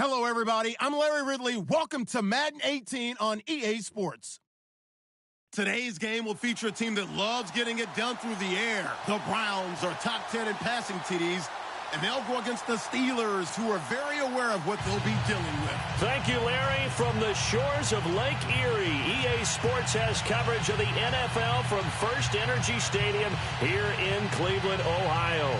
Hello, everybody. I'm Larry Ridley. Welcome to Madden 18 on EA Sports. Today's game will feature a team that loves getting it done through the air. The Browns are top 10 in passing TDs, and they'll go against the Steelers, who are very aware of what they'll be dealing with. Thank you, Larry. From the shores of Lake Erie, EA Sports has coverage of the NFL from First Energy Stadium here in Cleveland, Ohio.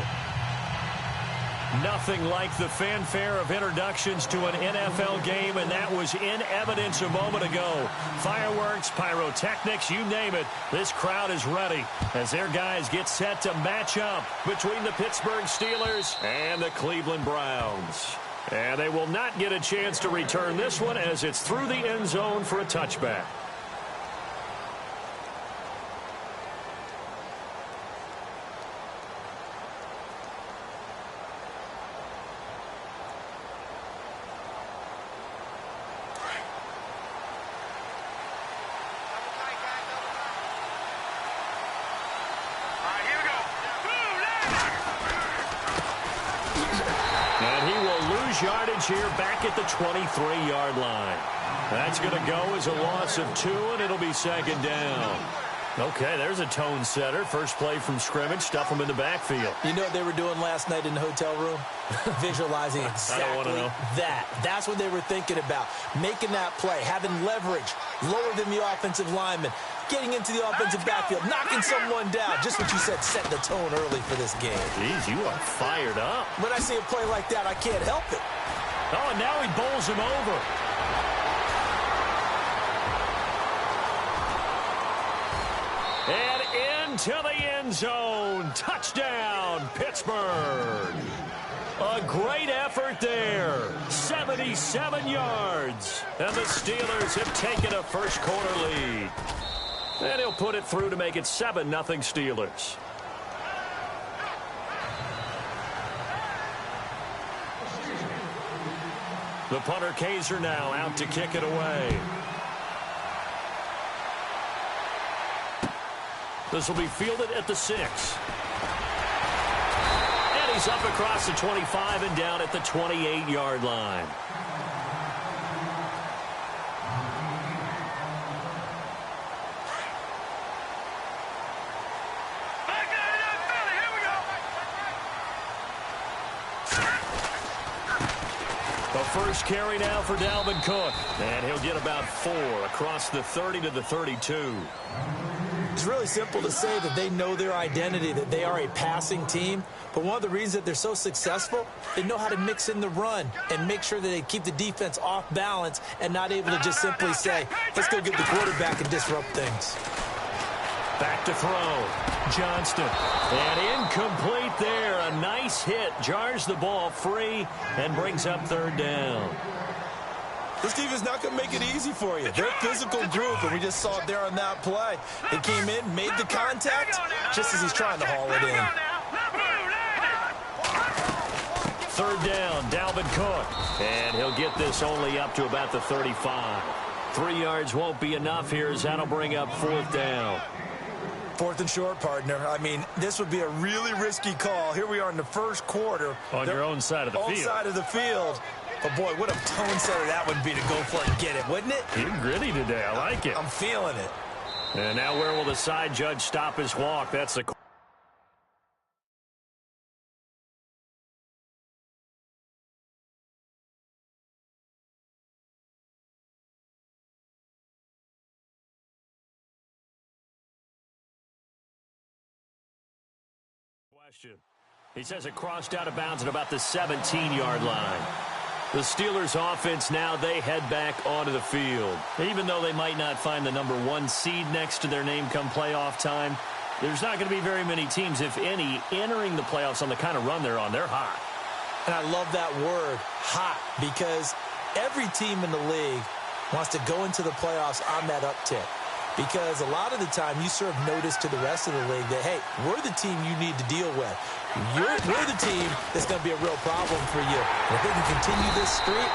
Nothing like the fanfare of introductions to an NFL game, and that was in evidence a moment ago. Fireworks, pyrotechnics, you name it. This crowd is ready as their guys get set to match up between the Pittsburgh Steelers and the Cleveland Browns. And they will not get a chance to return this one as it's through the end zone for a touchback. Yardage here back at the 23-yard line. That's going to go as a loss of 2, and it'll be second down. Okay, there's a tone setter. First play from scrimmage, stuff them in the backfield. You know what they were doing last night in the hotel room? Visualizing exactly that. That's what they were thinking about. Making that play, having leverage, lower than the offensive lineman, getting into the offensive backfield, knocking someone down. Just what you said, setting the tone early for this game. Jeez, you are fired up. When I see a play like that, I can't help it. Oh, and now he bowls him over. And into the end zone. Touchdown, Pittsburgh. A great effort there. 77 yards. And the Steelers have taken a first quarter lead. And he'll put it through to make it 7-0 Steelers. The punter Kaiser now out to kick it away. This will be fielded at the 6. And he's up across the 25 and down at the 28-yard line. First carry now for Dalvin Cook. And he'll get about 4 across the 30 to the 32. It's really simple to say that they know their identity, that they are a passing team. But one of the reasons that they're so successful, they know how to mix in the run and make sure that they keep the defense off balance and not able to just simply say, let's go get the quarterback and disrupt things. Back to throw. Johnston. And incomplete there. A nice hit. Jars the ball free and brings up third down. This team is not going to make it easy for you. They're a physical group, and we just saw it there on that play. They came in, made the contact, just as he's trying to haul it in. Third down, Dalvin Cook. And he'll get this only up to about the 35. 3 yards won't be enough here as that'll bring up fourth down. Fourth and short, partner. I mean, this would be a really risky call. Here we are in the first quarter. On your own side of the field. Own side of the field. But, boy, what a tone setter that would be to go for it and get it, wouldn't it? You're gritty today. I like it. I'm feeling it. And now where will the side judge stop his walk? That's the question. He says it crossed out of bounds at about the 17-yard line. The Steelers offense now, they head back onto the field. Even though they might not find the number 1 seed next to their name come playoff time, there's not going to be very many teams, if any, entering the playoffs on the kind of run they're on. They're hot. And I love that word, hot, because every team in the league wants to go into the playoffs on that uptick. Because a lot of the time you serve notice to the rest of the league that, hey, we're the team you need to deal with. We're the team that's going to be a real problem for you. And if they can continue this streak,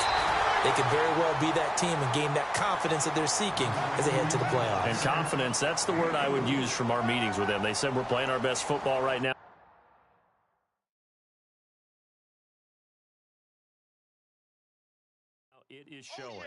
they could very well be that team and gain that confidence that they're seeking as they head to the playoffs. And confidence, that's the word I would use from our meetings with them. They said we're playing our best football right now. is showing.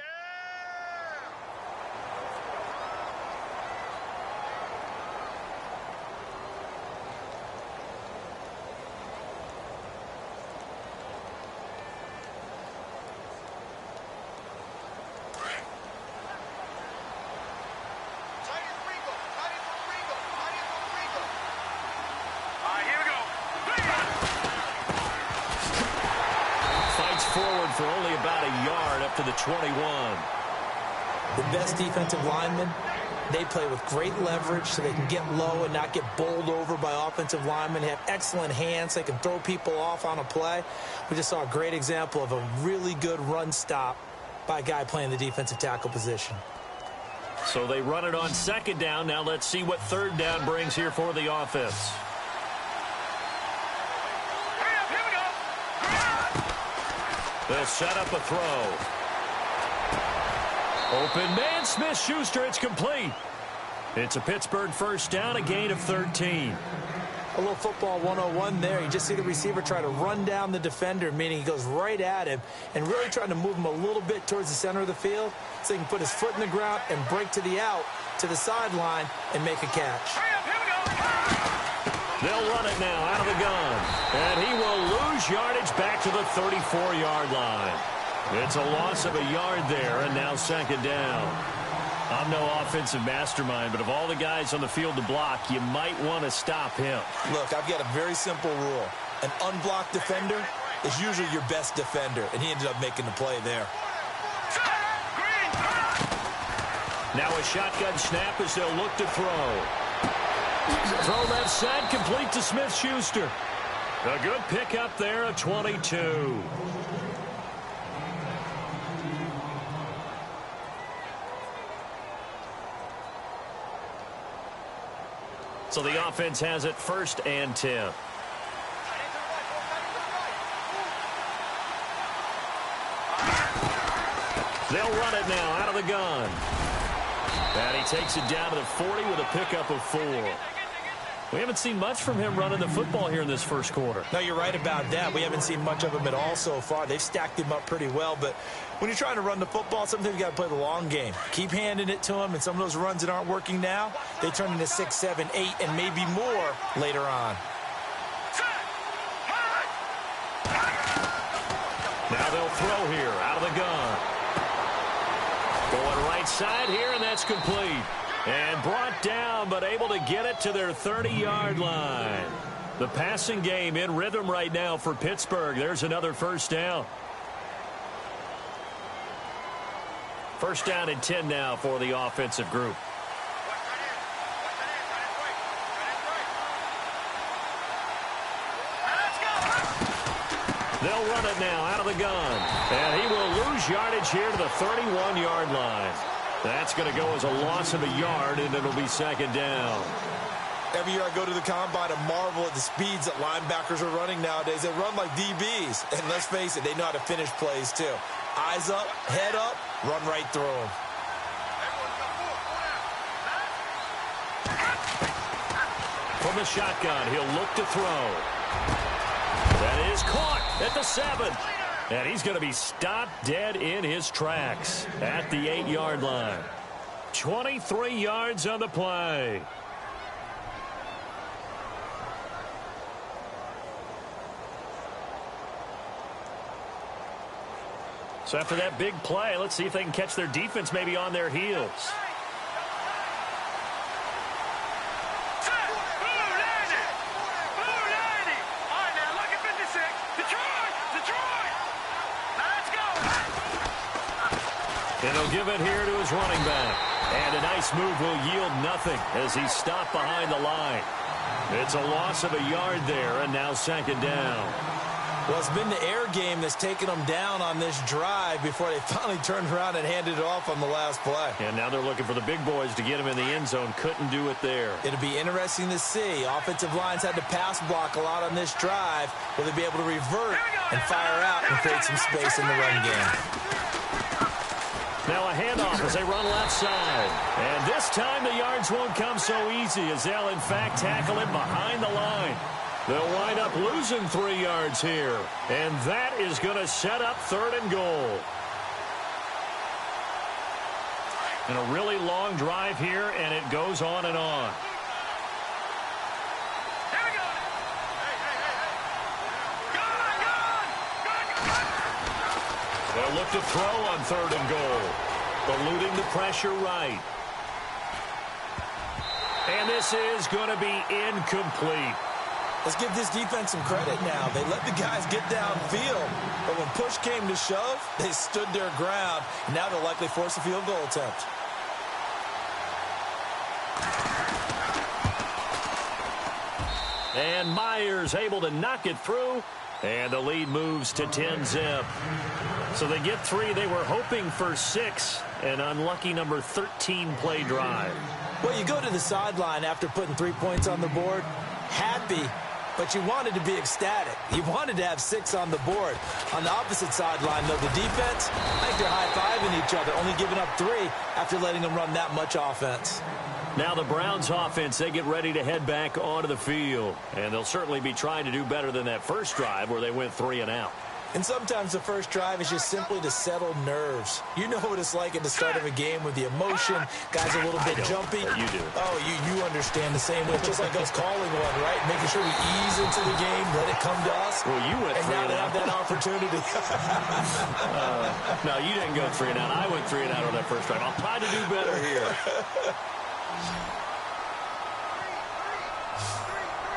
Forward for only about a yard up to the 21. The best defensive linemen, they play with great leverage so they can get low and not get bowled over by offensive linemen. They have excellent hands. They can throw people off on a play. We just saw a great example of a really good run stop by a guy playing the defensive tackle position. So they run it on second down. Now let's see what third down brings here for the offense. They'll set up a throw. Open man, Smith-Schuster, it's complete. It's a Pittsburgh first down, a gain of 13. A little football 101 there. You just see the receiver try to run down the defender, meaning he goes right at him and really trying to move him a little bit towards the center of the field so he can put his foot in the ground and break to the out, to the sideline, and make a catch. They'll run it now out of the gun. And he will lose yardage back to the 34-yard line. It's a loss of a yard there, and now second down. I'm no offensive mastermind, but of all the guys on the field to block, you might want to stop him. Look, I've got a very simple rule. An unblocked defender is usually your best defender, and he ended up making the play there. Now a shotgun snap as they'll look to throw. Throw left side, complete to Smith-Schuster. A good pickup there of 22. So the offense has it first and 10. They'll run it now out of the gun. And he takes it down to the 40 with a pickup of 4. We haven't seen much from him running the football here in this first quarter. No, you're right about that. We haven't seen much of him at all so far. They've stacked him up pretty well, but when you're trying to run the football, sometimes you got to play the long game. Keep handing it to him, and some of those runs that aren't working now, they turn into 6, 7, 8, and maybe more later on. Now they'll throw here out of the gun. Going right side here, and that's complete. And brought down, but able to get it to their 30-yard line. The passing game in rhythm right now for Pittsburgh. There's another first down. First down and 10 now for the offensive group. They'll run it now out of the gun. And he will lose yardage here to the 31-yard line. That's going to go as a loss of a yard, and it'll be second down. Every year I go to the combine and marvel at the speeds that linebackers are running nowadays. They run like DBs. And let's face it, they know how to finish plays too. Eyes up, head up, run right through them. From the shotgun, he'll look to throw. That is caught at the 7. And he's going to be stopped dead in his tracks at the 8-yard line. 23 yards on the play. So after that big play, let's see if they can catch their defense maybe on their heels. And he'll give it here to his running back. And a nice move will yield nothing as he's stopped behind the line. It's a loss of a yard there, and now second down. Well, it's been the air game that's taken them down on this drive before they finally turned around and handed it off on the last play. And now they're looking for the big boys to get him in the end zone. Couldn't do it there. It'll be interesting to see. Offensive lines had to pass block a lot on this drive. Will they be able to revert and fire out and create some space in the run game? Now a handoff as they run left side. And this time the yards won't come so easy as they'll, in fact, tackle him behind the line. They'll wind up losing 3 yards here. And that is going to set up 3rd and goal. And a really long drive here, and it goes on and on. They'll look to throw on 3rd and goal. Eluding the pressure right. And this is going to be incomplete. Let's give this defense some credit now. They let the guys get downfield. But when push came to shove, they stood their ground. And now they'll likely force a field goal attempt. And Myers able to knock it through. And the lead moves to 10-zip. So they get 3. They were hoping for 6. An unlucky number 13 play drive. Well, you go to the sideline after putting 3 points on the board, happy, but you wanted to be ecstatic. You wanted to have 6 on the board. On the opposite sideline, though, the defense, I think they're high-fiving each other, only giving up 3 after letting them run that much offense. Now the Browns offense, they get ready to head back onto the field. And they'll certainly be trying to do better than that first drive where they went 3 and out. And sometimes the first drive is just simply to settle nerves. You know what it's like at the start of a game with the emotion. Guys are a little bit jumpy. You do. Oh, you understand the same way. It's just like us calling one, right? Making sure we ease into the game, let it come to us. Well, you went 3 and out. And now they have that opportunity. No, you didn't go 3 and out. I went 3 and out on that first drive. I'll try to do better here.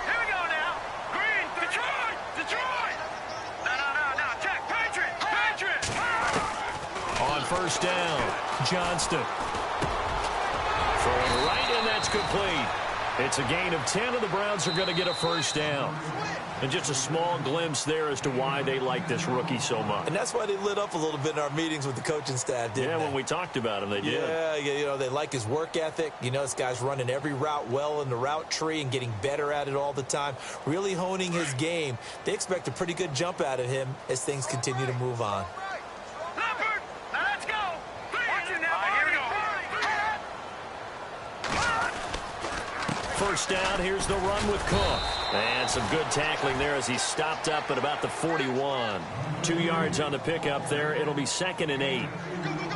Here we go now. Green, Detroit, Detroit. No, check, Patriot. On first down, Johnston. Throwing right, and that's complete. It's a gain of 10, and the Browns are going to get a first down. And just a small glimpse there as to why they like this rookie so much. And that's why they lit up a little bit in our meetings with the coaching staff, didn't they? When we talked about him, they did. Yeah, you know, they like his work ethic. You know, this guy's running every route well in the route tree and getting better at it all the time, really honing his game. They expect a pretty good jump out of him as things continue to move on. Leopard, now let's go. Watch it now, here we go. First down, here's the run with Cook. And some good tackling there as he stopped up at about the 41. 2 yards on the pickup there. It'll be 2nd and 8.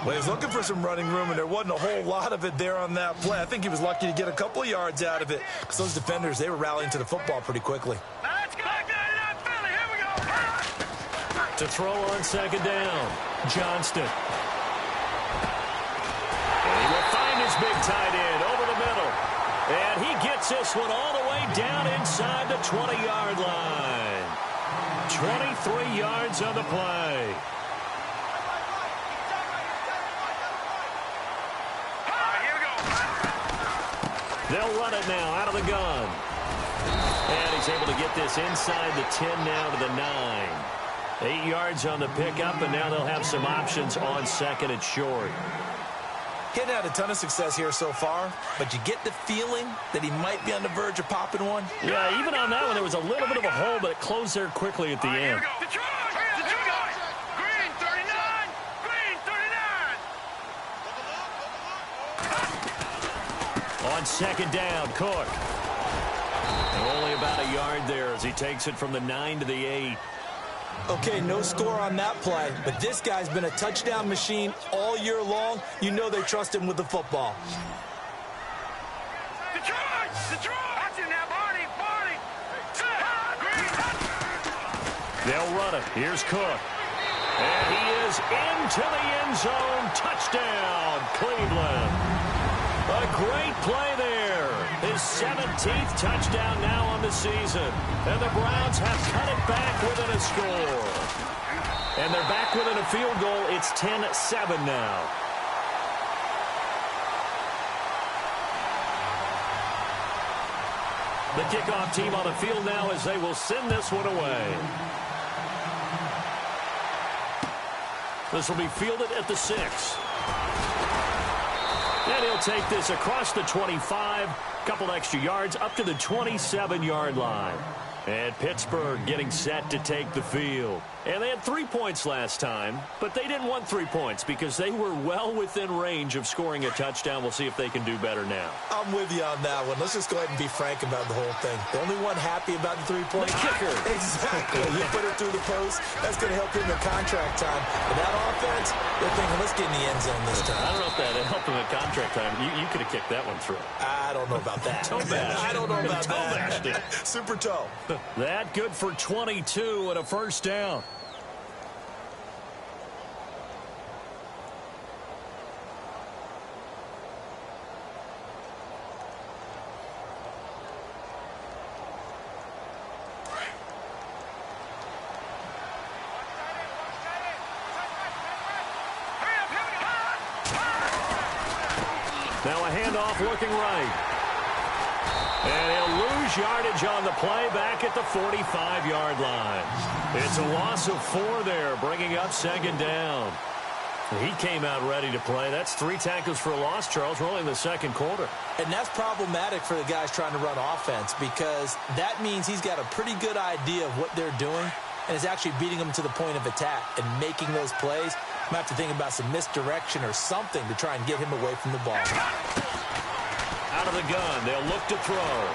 Well, he was looking for some running room, and there wasn't a whole lot of it there on that play. I think he was lucky to get a couple of yards out of it because those defenders, they were rallying to the football pretty quickly. Now let's go. Philly, here we go. To throw on 2nd down, Johnston. And he will find his big tight end over the middle. And he gets this one all the way down inside the 20-yard line. 23 yards on the play. Here we go. They'll run it now out of the gun. And he's able to get this inside the 10 now to the 9. 8 yards on the pickup, and now they'll have some options on 2nd and short. Getting had a ton of success here so far, but you get the feeling that he might be on the verge of popping one. Yeah, even on that one, there was a little bit of a hole, but it closed there quickly at the Here end. we go. Detroit. Green, 39. Green, 39. On 2nd down, Cook. And only about a yard there as he takes it from the 9 to the 8. Okay, no score on that play, but this guy's been a touchdown machine all year long. You know they trust him with the football. Detroit. Watch it now, Barney. Green. They'll run it. Here's Cook. And he is into the end zone. Touchdown, Cleveland. A great play there. His 17th touchdown now on the season. And the Browns have cut it back within a score. And they're back within a field goal. It's 10-7 now. The kickoff team on the field now as they will send this one away. This will be fielded at the 6. And he'll take this across the 25, couple extra yards up to the 27-yard line. And Pittsburgh getting set to take the field. And they had 3 points last time, but they didn't want 3 points because they were well within range of scoring a touchdown. We'll see if they can do better now. I'm with you on that one. Let's just go ahead and be frank about the whole thing. The only one happy about the 3-point kicker. Exactly. You put it through the post, that's going to help him in contract time. But that offense, they're thinking, let's get in the end zone this time. I don't know if that helped him in contract time. You could have kicked that one through. I don't know about that. Toe bash. I don't know about Toe bashed it. Super toe. That good for 22 and a first down. Now a handoff looking right. And he'll lose yardage on the play back at the 45-yard line. It's a loss of 4 there, bringing up second down. He came out ready to play. That's 3 tackles for a loss, Charles. We're only in the second quarter. And that's problematic for the guys trying to run offense because that means he's got a pretty good idea of what they're doing and is actually beating them to the point of attack and making those plays. I'm going to have to think about some misdirection or something to try and get him away from the ball. Out of the gun, they'll look to throw.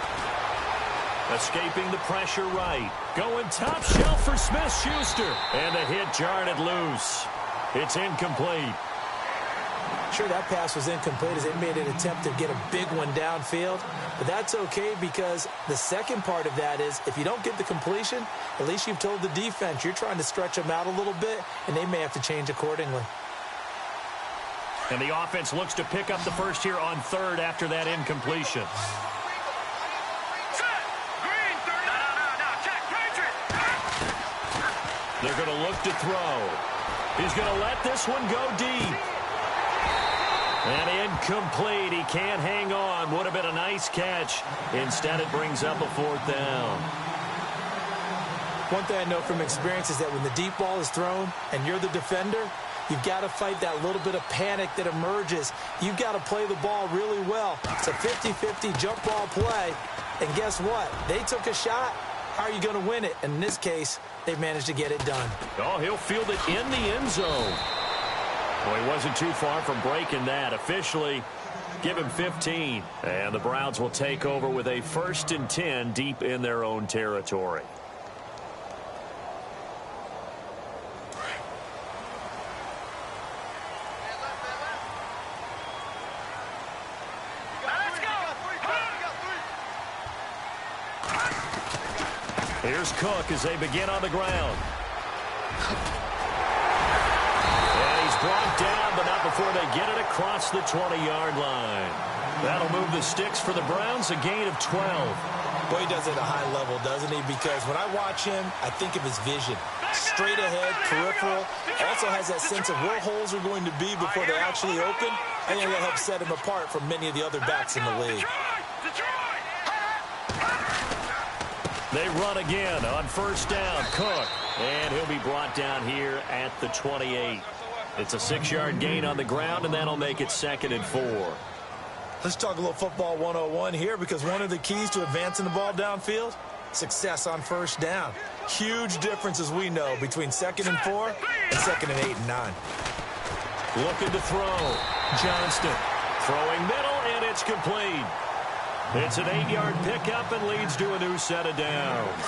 Escaping the pressure right. Going top shelf for Smith-Schuster. And the hit jarred it loose. It's incomplete. Sure, that pass was incomplete as they made an attempt to get a big one downfield. But that's okay because the second part of that is if you don't get the completion, at least you've told the defense you're trying to stretch them out a little bit, and they may have to change accordingly. And the offense looks to pick up the first here on third after that incompletion. They're going to look to throw. He's going to let this one go deep. And incomplete. He can't hang on. Would have been a nice catch. Instead, it brings up a 4th down. One thing I know from experience is that when the deep ball is thrown and you're the defender, you've got to fight that little bit of panic that emerges. You've got to play the ball really well. It's a 50-50 jump ball play. And guess what? They took a shot. How are you going to win it? And in this case, they managed to get it done. Oh, he'll field it in the end zone. Well, he wasn't too far from breaking that. Officially, give him 15. And the Browns will take over with a 1st and 10 deep in their own territory. Here's Cook as they begin on the ground. And he's brought down, but not before they get it across the 20-yard line. That'll move the sticks for the Browns, a gain of 12. Boy, he does it at a high level, doesn't he? Because when I watch him, I think of his vision. Straight ahead, peripheral. Also has that sense of where holes are going to be before they actually open. I think that helps set him apart from many of the other backs in the league. They run again on 1st down. Cook. And he'll be brought down here at the 28. It's a 6-yard gain on the ground, and that'll make it 2nd and 4. Let's talk a little football 101 here because one of the keys to advancing the ball downfield, success on 1st down. Huge difference, as we know, between 2nd and 4 and 2nd and 8 and 9. Looking to throw. Johnston throwing middle, and it's complete. It's an 8-yard pickup and leads to a new set of downs.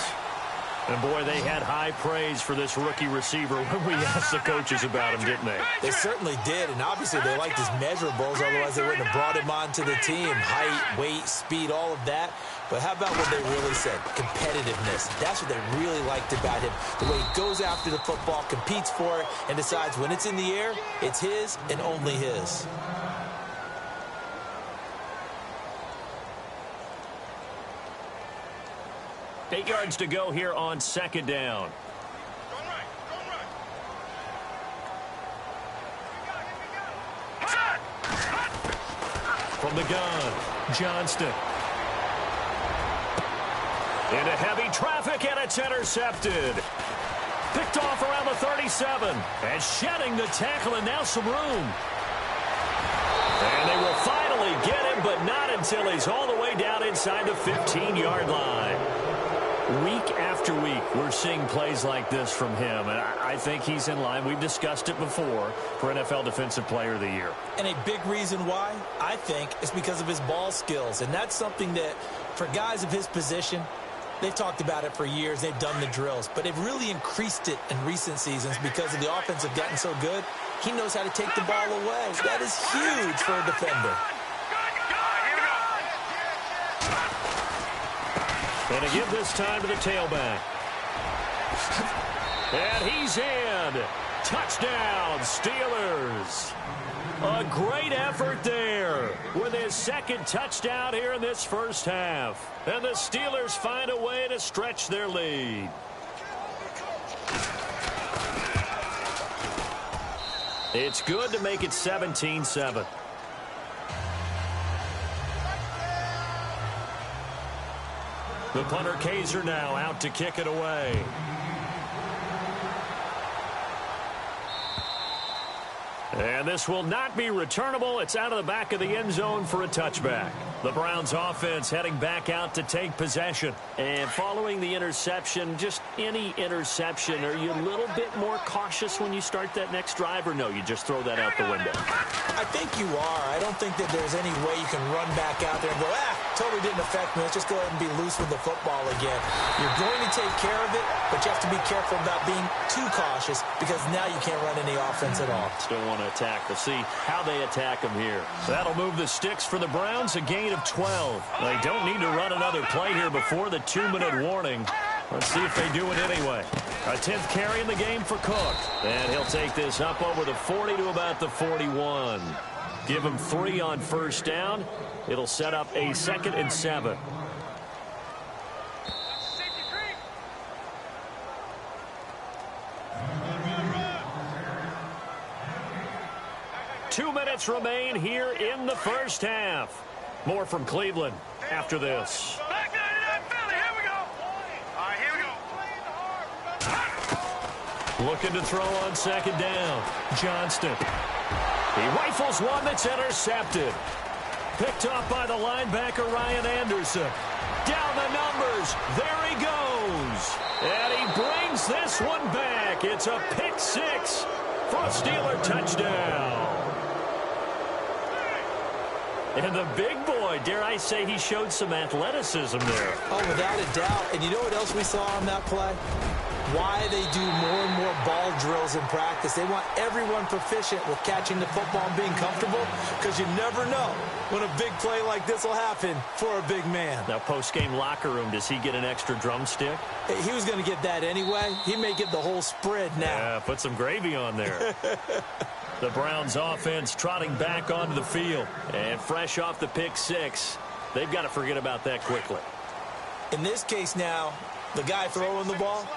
And, boy, they had high praise for this rookie receiver when we asked the coaches about him, didn't they? They certainly did, and obviously they liked his measurables. Otherwise, they wouldn't have brought him onto the team. Height, weight, speed, all of that. But how about what they really said? Competitiveness. That's what they really liked about him. The way he goes after the football, competes for it, and decides when it's in the air, it's his and only his. Eight yards to go here on 2nd down. From the gun, Johnston. Into heavy traffic, and it's intercepted. Picked off around the 37. And shedding the tackle, and now some room. And they will finally get him, but not until he's all the way down inside the 15-yard line. Week after week, we're seeing plays like this from him, and I think he's in line. We've discussed it before for NFL Defensive Player of the Year. And a big reason why, I think, is because of his ball skills. And that's something that, for guys of his position, they've talked about it for years. They've done the drills. But they've really increased it in recent seasons because of the offense have gotten so good. He knows how to take the ball away. That is huge for a defender. And to give this time to the tailback. And he's in. Touchdown, Steelers. A great effort there with his second touchdown here in this first half. And the Steelers find a way to stretch their lead. It's good to make it 17-7. The punter Kaiser now out to kick it away. And this will not be returnable. It's out of the back of the end zone for a touchback. The Browns offense heading back out to take possession. And following the interception, just any interception, are you a little bit more cautious when you start that next drive, or no, you just throw that out the window? I think you are. I don't think that there's any way you can run back out there and go, totally didn't affect me. Let's just go ahead and be loose with the football again. You're going to take care of it, but you have to be careful about being too cautious because now you can't run any offense at all. Still want to attack. We'll see how they attack them here. That'll move the sticks for the Browns, a gain of 12. They don't need to run another play here before the 2-minute warning. Let's see if they do it anyway. A 10th carry in the game for Cook. And he'll take this up over the 40 to about the 41. Give him 3 on first down. It'll set up a 2nd and 7. Two minutes remain here in the first half. More from Cleveland after this. Back down to that belly. Here we go. All right, here we go. Looking to throw on second down. Johnston. He rifles one that's intercepted. Picked off by the linebacker, Ryan Anderson. Down the numbers. There he goes. And he brings this one back. It's a pick 6 for a Steeler touchdown. And the big boy, dare I say, he showed some athleticism there. Oh, without a doubt. And you know what else we saw on that play? Why they do more and more ball drills in practice. They want everyone proficient with catching the football and being comfortable because you never know when a big play like this will happen for a big man. Now, post-game locker room, does he get an extra drumstick? He was going to get that anyway. He may get the whole spread now. Yeah, put some gravy on there. The Browns offense trotting back onto the field. And fresh off the pick 6, they've got to forget about that quickly. In this case now, the guy throwing the ball,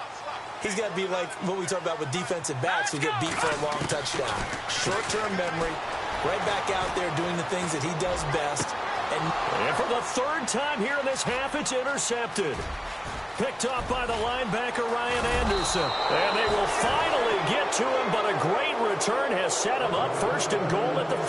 he's got to be like what we talk about with defensive backs who get beat for a long touchdown. Short-term memory, right back out there doing the things that he does best. And for the 3rd time here in this half, it's intercepted. Picked off by the linebacker, Ryan Anderson. And they will finally get to him, but a great return has set him up 1st and goal at the 5.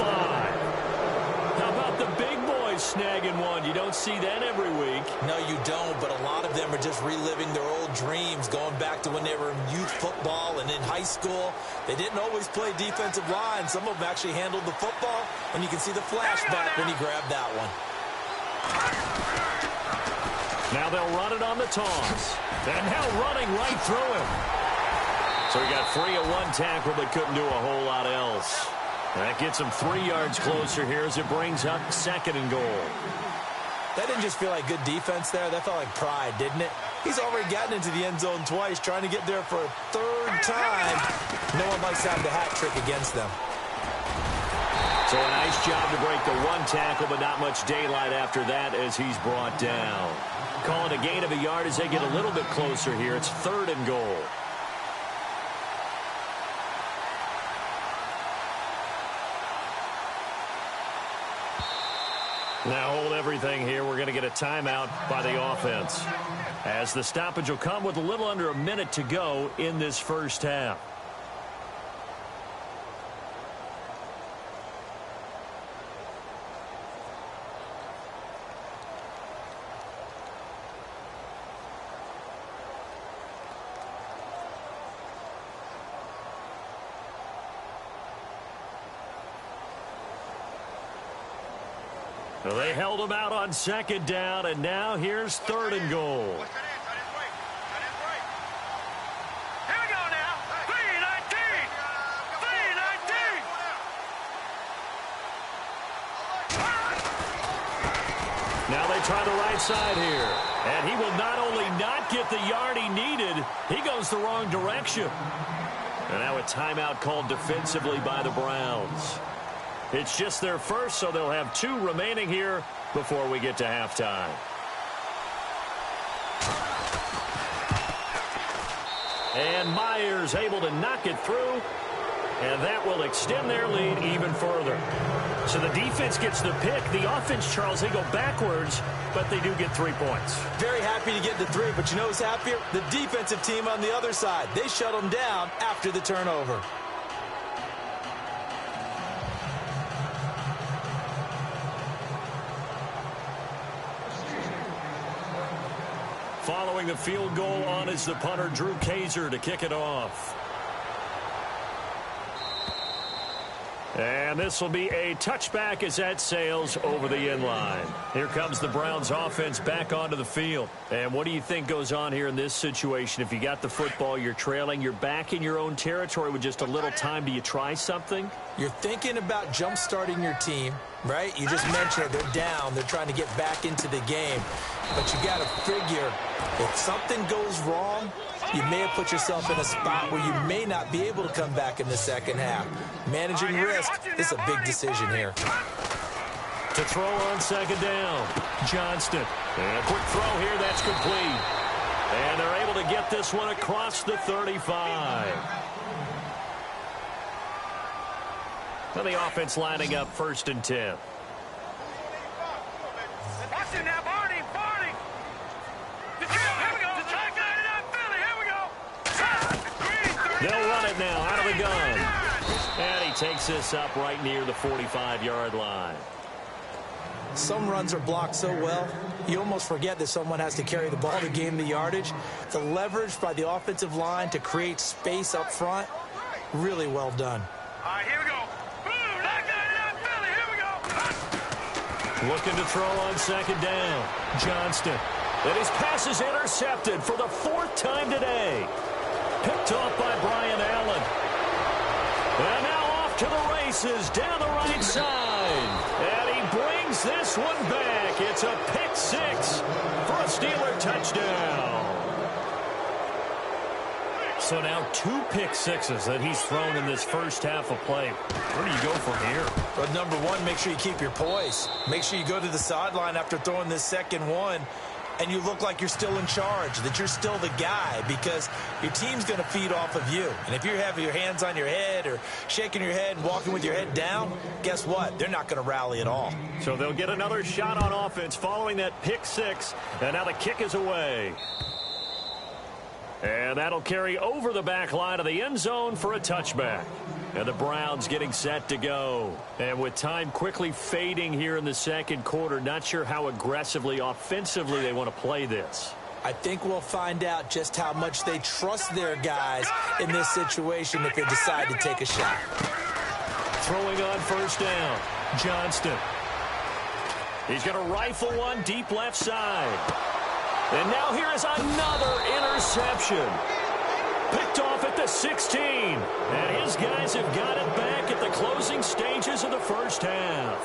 How about the big boys snagging one? You don't see that every week. No, you don't, but a lot of them are just reliving their old dreams, going back to when they were in youth football and in high school. They didn't always play defensive line. Some of them actually handled the football, and you can see the flashback when he grabbed that one. Now they'll run it on the toss. And now running right through him. So he got free of one tackle, but couldn't do a whole lot else. That gets him 3 yards closer here as it brings up 2nd and goal. That didn't just feel like good defense there. That felt like pride, didn't it? He's already gotten into the end zone twice, trying to get there for a 3rd time. No one likes to have the hat trick against them. So a nice job to break the one tackle, but not much daylight after that as he's brought down. Call it a gain of a yard as they get a little bit closer here. It's 3rd and goal. Now hold everything here. We're going to get a timeout by the offense, as the stoppage will come with a little under a minute to go in this first half. Well, they held him out on second down, and now here's third and goal. Here we go now. 3-19. 3-19. Now they try the right side here. And he will not only not get the yard he needed, he goes the wrong direction. And now a timeout called defensively by the Browns. It's just their first, so they'll have 2 remaining here before we get to halftime. And Myers able to knock it through, and that will extend their lead even further. So the defense gets the pick. The offense, Charles, they go backwards, but they do get 3 points. Very happy to get the 3, but you know who's happier? The defensive team on the other side. They shut them down after the turnover. Following the field goal on is the punter, Drew Kaiser, to kick it off. And this will be a touchback as that sails over the end line. Here comes the Browns offense back onto the field. And what do you think goes on here in this situation? If you got the football, you're trailing, you're back in your own territory with just a little time. Do you try something? You're thinking about jump-starting your team, right? You just mentioned it. They're down. They're trying to get back into the game. But you got to figure if something goes wrong, you may have put yourself in a spot where you may not be able to come back in the second half. Managing risk is a big decision here. To throw on second down, Johnston. And a quick throw here, that's complete. And they're able to get this one across the 35. Well, the offense lining up 1st and 10. Watch it now, Barney. Here we go. They'll run it now out of the gun. And he takes this up right near the 45-yard line. Some runs are blocked so well, you almost forget that someone has to carry the ball to gain the yardage. The leverage by the offensive line to create space up front, really well done. All right, here we go. Boom, knock it out, Philly. Here we go. Looking to throw on second down. Johnston. And his pass is intercepted for the 4th time today. Picked off by Brian Allen. And now off to the races down the right side. And he brings this one back. It's a pick 6 for a Steeler touchdown. So now 2 pick sixes that he's thrown in this first half of play. Where do you go from here? Well, number one, make sure you keep your poise. Make sure you go to the sideline after throwing this second one, and you look like you're still in charge, that you're still the guy, because your team's going to feed off of you. And if you're having your hands on your head or shaking your head and walking with your head down, guess what? They're not going to rally at all. So they'll get another shot on offense following that pick 6, and now the kick is away. And that'll carry over the back line of the end zone for a touchback. And the Browns getting set to go. And with time quickly fading here in the second quarter, not sure how aggressively, offensively they want to play this. I think we'll find out just how much they trust their guys in this situation if they decide to take a shot. Throwing on first down, Johnston. He's going to rifle one deep left side. And now here is another interception. Picked off at the 16. And his guys have got it back at the closing stages of the first half.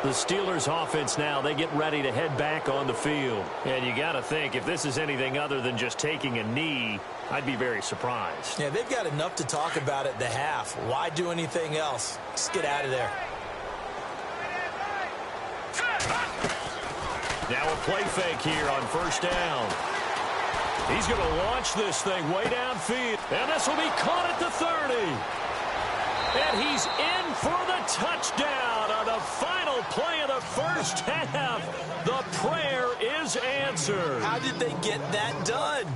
The Steelers offense now, they get ready to head back on the field. And you got to think, if this is anything other than just taking a knee, I'd be very surprised. Yeah, they've got enough to talk about at the half. Why do anything else? Just get out of there. Now a play fake here on first down. He's going to launch this thing way downfield. And this will be caught at the 30. And he's in for the touchdown on the final play of the first half. The prayer is answered. How did they get that done?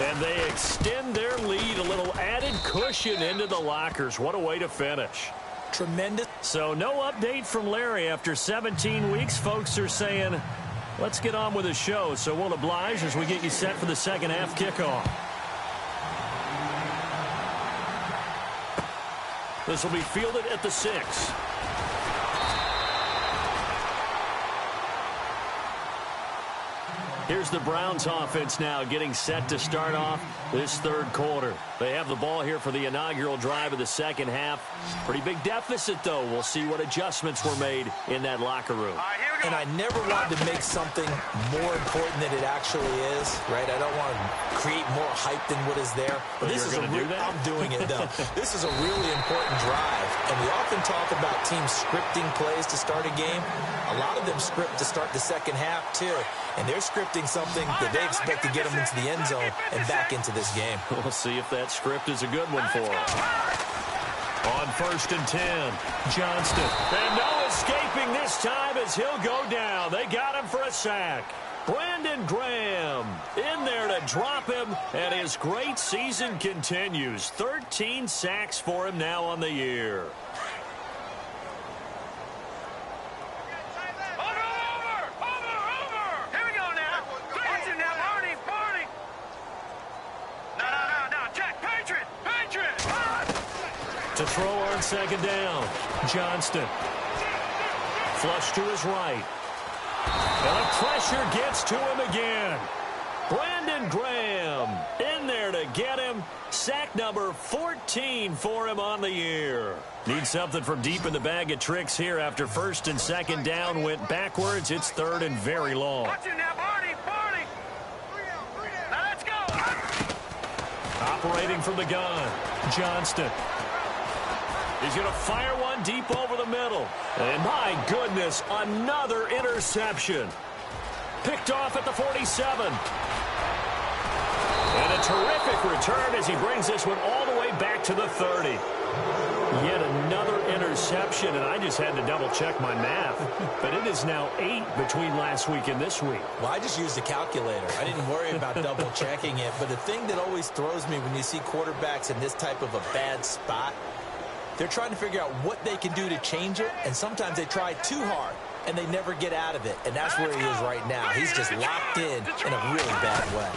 And they extend their lead, a little added cushion into the lockers. What a way to finish. Tremendous. So no update from Larry after 17 weeks. Folks are saying, let's get on with the show. So we'll oblige as we get you set for the second half kickoff. This will be fielded at the 6. Here's the Browns offense now getting set to start off this third quarter. They have the ball here for the inaugural drive of the second half. Pretty big deficit, though. We'll see what adjustments were made in that locker room. And I never wanted to make something more important than it actually is, right? I don't want to create more hype than what is there. But this is I'm doing it, though. This is a really important drive. And we often talk about teams scripting plays to start a game. A lot of them script to start the second half, too. And they're scripting something that they expect to get them into the end zone and back into this game. We'll see if that script is a good one for them. On 1st and 10, Johnston. And no escaping this time as he'll go down. They got him for a sack. Brandon Graham in there to drop him, and his great season continues. 13 sacks for him now on the year. To throw on second down, Johnston. Flush to his right. And the pressure gets to him again. Brandon Graham in there to get him. Sack number 14 for him on the year. Need something from deep in the bag of tricks here after 1st and 2nd down went backwards. It's 3rd and very long. Operating from the gun, Johnston. He's going to fire one deep over the middle. And my goodness, another interception. Picked off at the 47. And a terrific return as he brings this one all the way back to the 30. Yet another interception, and I just had to double-check my math. But it is now 8 between last week and this week. Well, I just used a calculator. I didn't worry about double-checking it. But the thing that always throws me when you see quarterbacks in this type of a bad spot, they're trying to figure out what they can do to change it, and sometimes they try too hard, and they never get out of it. And that's where he is right now. He's just locked in a really bad way.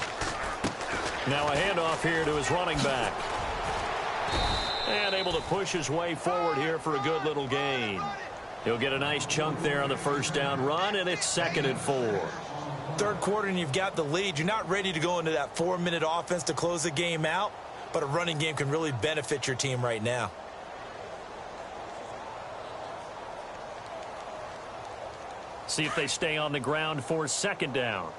Now a handoff here to his running back. And able to push his way forward here for a good little gain. He'll get a nice chunk there on the 1st down run, and it's 2nd and 4. Third quarter, and you've got the lead. You're not ready to go into that 4-minute offense to close the game out, but a running game can really benefit your team right now. See if they stay on the ground for 2nd down.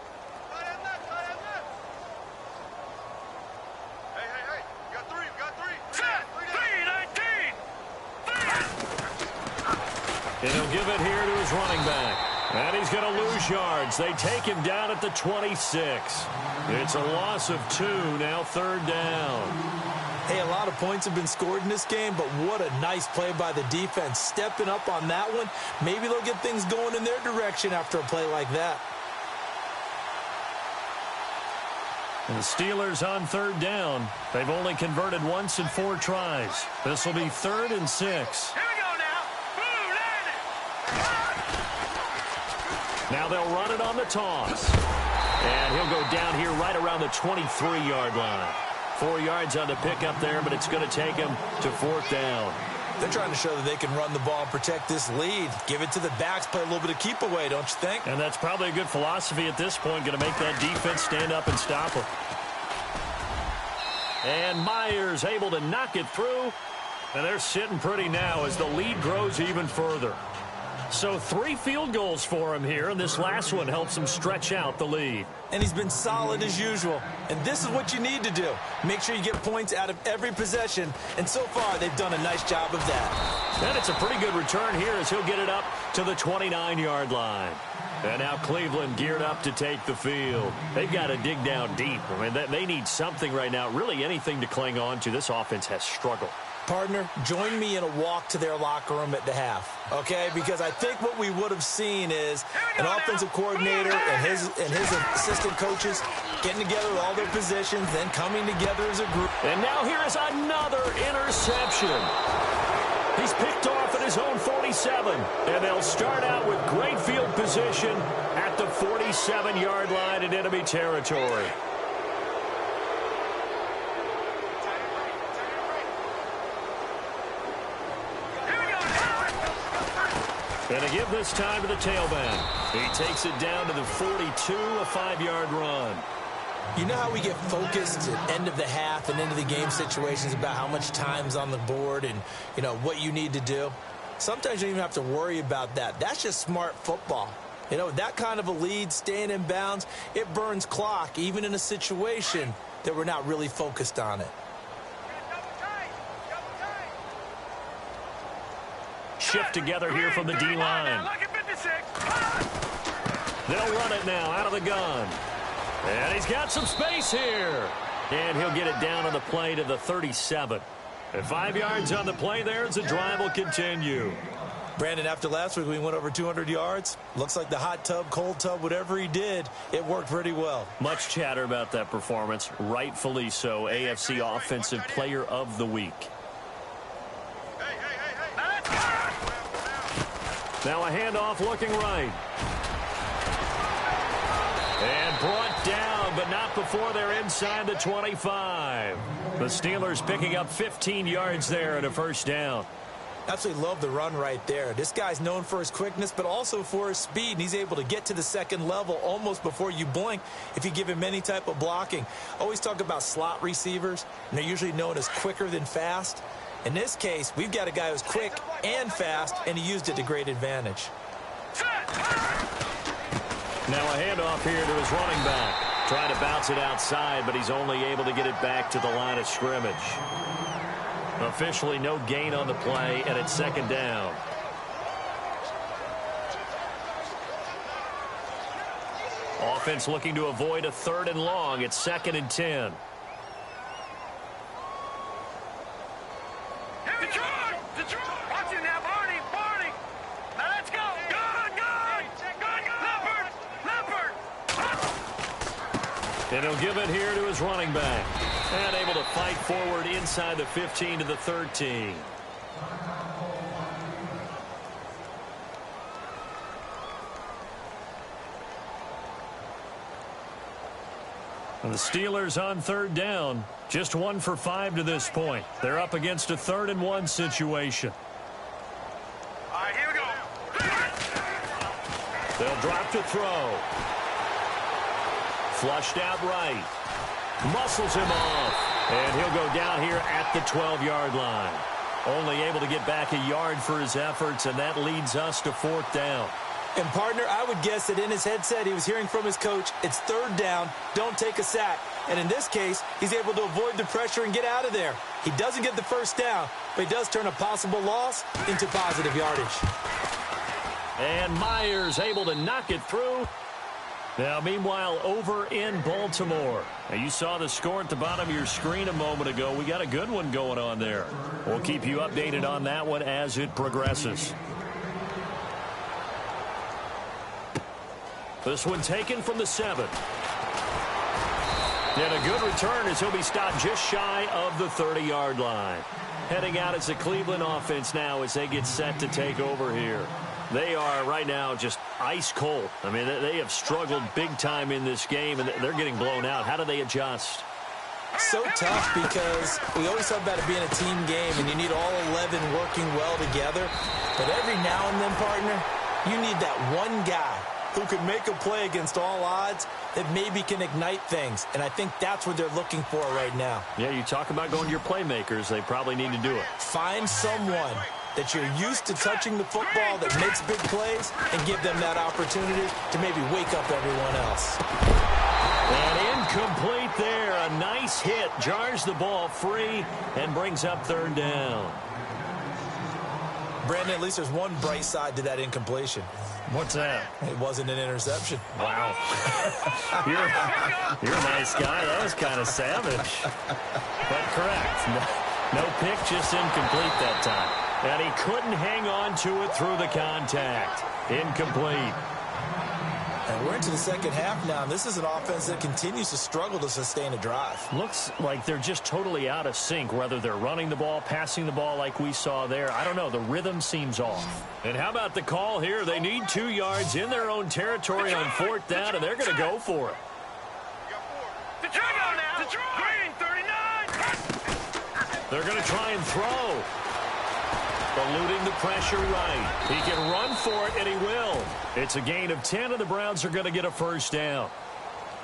And he'll give it here to his running back. And he's going to lose yards. They take him down at the 26. It's a loss of 2, now 3rd down. Hey, a lot of points have been scored in this game, but what a nice play by the defense. Stepping up on that one, maybe they'll get things going in their direction after a play like that. And the Steelers on 3rd down. They've only converted once in 4 tries. This will be 3rd and 6. Here we go now. Now they'll run it on the toss. And he'll go down here right around the 23-yard line. 4 yards on the pickup there, but it's going to take him to 4th down. They're trying to show that they can run the ball and protect this lead. Give it to the backs, play a little bit of keep away, don't you think? And that's probably a good philosophy at this point, going to make that defense stand up and stop them. And Myers able to knock it through. And they're sitting pretty now as the lead grows even further. So 3 field goals for him here, and this last one helps him stretch out the lead. And he's been solid as usual. And this is what you need to do. Make sure you get points out of every possession. And so far, they've done a nice job of that. And it's a pretty good return here as he'll get it up to the 29-yard line. And now Cleveland geared up to take the field. They've got to dig down deep. I mean, they need something right now, really anything to cling on to. This offense has struggled. Partner, join me in a walk to their locker room at the half, okay? Because I think what we would have seen is an offensive coordinator and his assistant coaches getting together with all their positions, then coming together as a group. And now here is another interception. He's picked off at his own 47, and they'll start out with great field position at the 47-yard line in enemy territory. And to give this time to the tailback. He takes it down to the 42, a 5-yard run. You know how we get focused at end of the half and into the game situations about how much time's on the board and, you know, what you need to do? Sometimes you don't even have to worry about that. That's just smart football. You know, that kind of a lead, staying in bounds, it burns clock, even in a situation that we're not really focused on it. Shift together here from the D-line. They'll run it now out of the gun. And he's got some space here. And he'll get it down on the play to the 37. And 5 yards on the play there as the drive will continue. Brandon, after last week we went over 200 yards. Looks like the hot tub, cold tub, whatever he did, it worked pretty well. Much chatter about that performance. Rightfully so. AFC Offensive Player of the Week. Now a handoff looking right. And brought down, but not before they're inside the 25. The Steelers picking up 15 yards there and a first down. Absolutely love the run right there. This guy's known for his quickness, but also for his speed. And he's able to get to the second level almost before you blink if you give him any type of blocking. Always talk about slot receivers, and they're usually known as quicker than fast. In this case, we've got a guy who's quick and fast, and he used it to great advantage. Now a handoff here to his running back. Trying to bounce it outside, but he's only able to get it back to the line of scrimmage. Officially no gain on the play, and it's second down. Offense looking to avoid a 3rd and long. It's 2nd and 10. Detroit! Watch it now, Barney! Now let's go! Leopard! And he'll give it here to his running back. And able to fight forward inside the 15 to the 13. And the Steelers on 3rd down. Just 1 for 5 to this point. They're up against a 3rd and 1 situation. All right, here we go. They'll drop to throw. Flushed out right. Muscles him off. And he'll go down here at the 12-yard line. Only able to get back a yard for his efforts, and that leads us to 4th down. And, partner, I would guess that in his headset he was hearing from his coach, it's 3rd down, don't take a sack. And in this case, he's able to avoid the pressure and get out of there. He doesn't get the first down, but he does turn a possible loss into positive yardage. And Myers able to knock it through. Now, meanwhile, over in Baltimore. Now, you saw the score at the bottom of your screen a moment ago. We got a good one going on there. We'll keep you updated on that one as it progresses. This one taken from the 7. And a good return as he'll be stopped just shy of the 30-yard line. Heading out as the Cleveland offense now as they get set to take over here. They are right now just ice cold. I mean, they have struggled big time in this game, and they're getting blown out. How do they adjust? So tough because we always talk about it being a team game, and you need all 11 working well together. But every now and then, partner, you need that one guy who can make a play against all odds that maybe can ignite things. And I think that's what they're looking for right now. Yeah, you talk about going to your playmakers. They probably need to do it. Find someone that you're used to touching the football that makes big plays and give them that opportunity to maybe wake up everyone else. And incomplete there. A nice hit. Jars the ball free and brings up 3rd down. Brandon, at least there's one bright side to that incompletion. What's that? It wasn't an interception. Wow. You're a nice guy. That was kind of savage. But correct. No pick, just incomplete that time. And he couldn't hang on to it through the contact. Incomplete. And we're into the second half now. And this is an offense that continues to struggle to sustain a drive. Looks like they're just totally out of sync, whether they're running the ball, passing the ball like we saw there. I don't know. The rhythm seems off. And how about the call here? They need 2 yards in their own territory on 4th down, and they're going to go for it. Detroit now. Detroit. Green, 39. They're going to try and throw. Eluding the pressure right. He can run for it, and he will. It's a gain of 10, and the Browns are going to get a first down.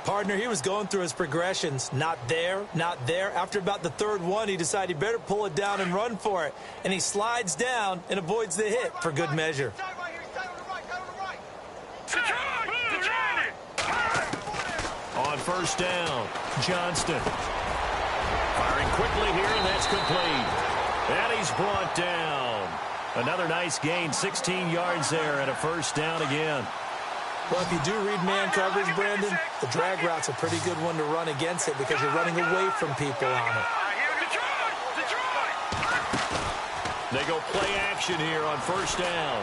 Partner, he was going through his progressions. Not there, not there. After about the third one, he decided he better pull it down and run for it. And he slides down and avoids the hit for good measure. On first down, Johnston. Firing quickly here, and that's complete. And he's brought down. Another nice gain, 16 yards there, and a first down again. Well, if you do read man coverage, Brandon, the drag route's a pretty good one to run against it because you're running away from people on it. They go play action here on first down.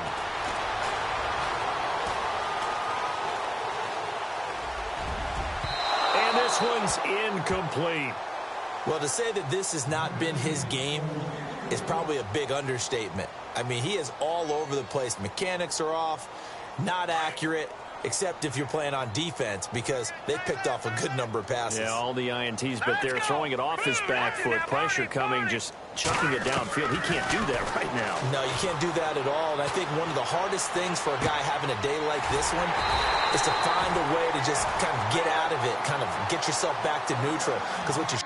And this one's incomplete. Well, to say that this has not been his game is probably a big understatement. I mean, he is all over the place. Mechanics are off, not accurate, except if you're playing on defense because they picked off a good number of passes. Yeah, all the INTs, but they're throwing it off his back foot. Pressure coming, just chucking it downfield. He can't do that right now. No, you can't do that at all. And I think one of the hardest things for a guy having a day like this one is to find a way to just kind of get out of it, kind of get yourself back to neutral. Because what you